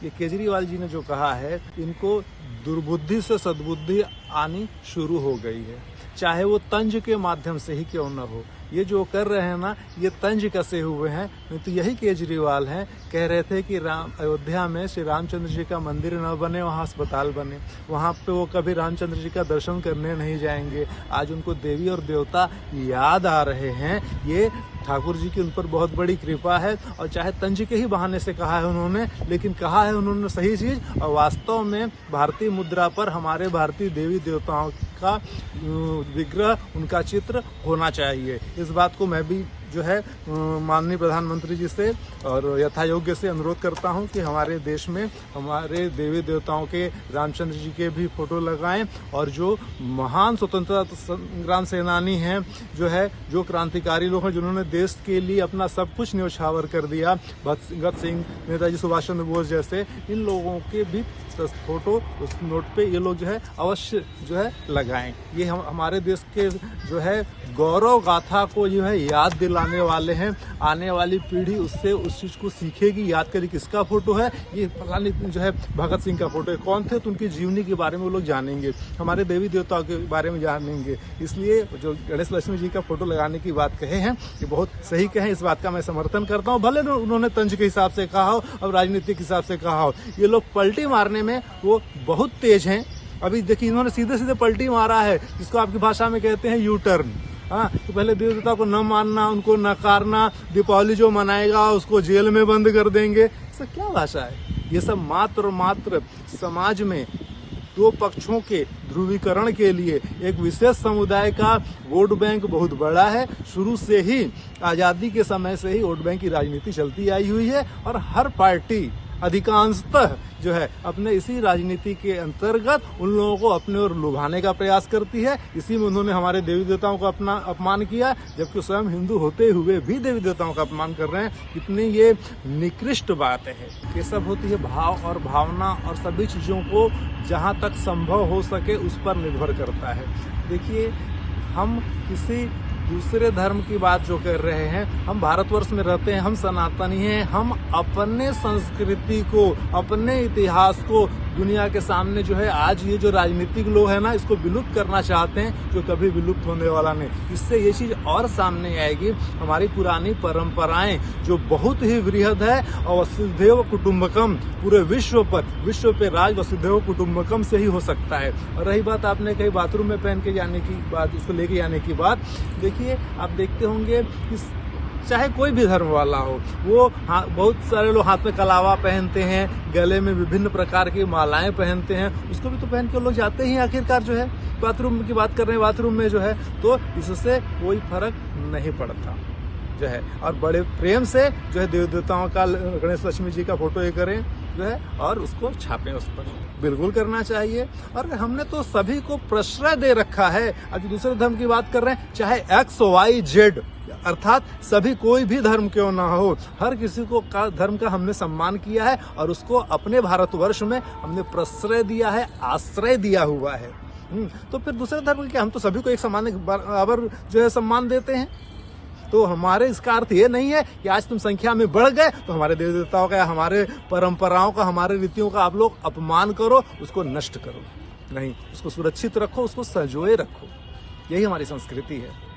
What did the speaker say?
ये केजरीवाल जी ने जो कहा है, इनको दुर्बुद्धि से सद्बुद्धि आनी शुरू हो गई है, चाहे वो तंज के माध्यम से ही क्यों न हो। ये जो कर रहे हैं ना, ये तंज कसे हुए हैं। नहीं तो यही केजरीवाल हैं, कह रहे थे कि अयोध्या में श्री रामचंद्र जी का मंदिर न बने, वहाँ अस्पताल बने, वहाँ पे वो कभी रामचंद्र जी का दर्शन करने नहीं जाएंगे। आज उनको देवी और देवता याद आ रहे हैं। ये ठाकुर जी की उन पर बहुत बड़ी कृपा है, और चाहे तंज के ही बहाने से कहा है उन्होंने, लेकिन कहा है उन्होंने सही चीज। और वास्तव में भारतीय मुद्रा पर हमारे भारतीय देवी देवताओं का विग्रह, उनका चित्र होना चाहिए। इस बात को मैं भी जो है माननीय प्रधानमंत्री जी से और यथायोग्य से अनुरोध करता हूं कि हमारे देश में हमारे देवी देवताओं के, रामचंद्र जी के भी फोटो लगाएं, और जो महान स्वतंत्रता संग्राम सेनानी हैं, जो क्रांतिकारी लोग हैं, जिन्होंने देश के लिए अपना सब कुछ न्योछावर कर दिया, भगत सिंह, नेताजी सुभाष चंद्र बोस जैसे, इन लोगों के भी फोटो उस नोट पे ये लोग अवश्य लगाएं। ये हमारे देश के गौरव गाथा को याद दिलाने वाले हैं। आने वाली पीढ़ी उससे उस चीज को सीखेगी, याद करेगी किसका फोटो है, ये पता नहीं भगत सिंह का फोटो है, कौन थे, तो उनकी जीवनी के बारे में वो लोग जानेंगे, हमारे देवी देवताओं के बारे में जानेंगे। इसलिए जो गणेश लक्ष्मी जी का फोटो लगाने की बात कहे हैं, ये बहुत सही कहे, इस बात का मैं समर्थन करता हूँ। भले उन्होंने तंज के हिसाब से कहा हो और राजनीति के हिसाब से कहा हो, ये लोग पलटी मारने में वो बहुत तेज हैं। अभी देखिए, इन्होंने सीधे सीधे पलटी मारा है, जिसको आपकी भाषा में कहते हैं यू टर्न। हाँ, तो पहले देवी देवता को न मानना, उनको नकारना, दीपावली जो मनाएगा उसको जेल में बंद कर देंगे, ऐसा क्या भाषा है? ये सब मात्र समाज में दो पक्षों के ध्रुवीकरण के लिए एक विशेष समुदाय का वोट बैंक बहुत बड़ा है। शुरू से ही, आजादी के समय से ही वोट बैंक की राजनीति चलती आई हुई है, और हर पार्टी अधिकांशतः अपने इसी राजनीति के अंतर्गत उन लोगों को अपने ओर लुभाने का प्रयास करती है। इसी में उन्होंने हमारे देवी देवताओं का अपना अपमान किया, जबकि स्वयं हिंदू होते हुए भी देवी देवताओं का अपमान कर रहे हैं। कितनी ये निकृष्ट बात है। ये सब होती है भाव और भावना, और सभी चीजों को जहां तक संभव हो सके उस पर निर्भर करता है। देखिए, हम किसी दूसरे धर्म की बात जो कर रहे हैं, हम भारतवर्ष में रहते हैं, हम सनातनी हैं, हम अपने संस्कृति को, अपने इतिहास को दुनिया के सामने आज ये जो राजनीतिक लोग हैं ना, इसको विलुप्त करना चाहते हैं, जो कभी विलुप्त होने वाला नहीं। इससे ये चीज और सामने आएगी, हमारी पुरानी परंपराएं जो बहुत ही वृहद है, और वसुधैव कुटुंबकम, पूरे विश्व पे राज वसुधैव कुटुंबकम से ही हो सकता है। और रही बात आपने कहीं बाथरूम में पहन के जाने की बात, उसको लेके जाने की बात, देखिए आप देखते होंगे कि चाहे कोई भी धर्म वाला हो, वो बहुत सारे लोग हाथ में कलावा पहनते हैं, गले में विभिन्न प्रकार की मालाएं पहनते हैं, उसको भी तो पहन के लोग जाते ही आखिरकार बाथरूम की बात कर रहे हैं, बाथरूम में तो इससे कोई फर्क नहीं पड़ता और बड़े प्रेम से देवी देवताओं का, गणेश लक्ष्मी जी का फोटो ये करें और उसको छापें, उस पर बिल्कुल करना चाहिए। और हमने तो सभी को प्रश्रय दे रखा है। अब दूसरे धर्म की बात कर रहे हैं, चाहे XYZ, अर्थात सभी, कोई भी धर्म क्यों ना हो, हर किसी को धर्म का हमने सम्मान किया है, और उसको अपने भारतवर्ष में हमने प्रश्रय दिया है, आश्रय दिया हुआ है। तो फिर दूसरे धर्म के हम तो सभी को एक समान बराबर सम्मान देते हैं। तो हमारे इसका अर्थ ये नहीं है कि आज तुम संख्या में बढ़ गए तो हमारे देवी देवताओं का, हमारे परंपराओं का, हमारे रीतियों का आप लोग अपमान करो, उसको नष्ट करो। नहीं, उसको सुरक्षित रखो, उसको संजोए रखो। यही हमारी संस्कृति है।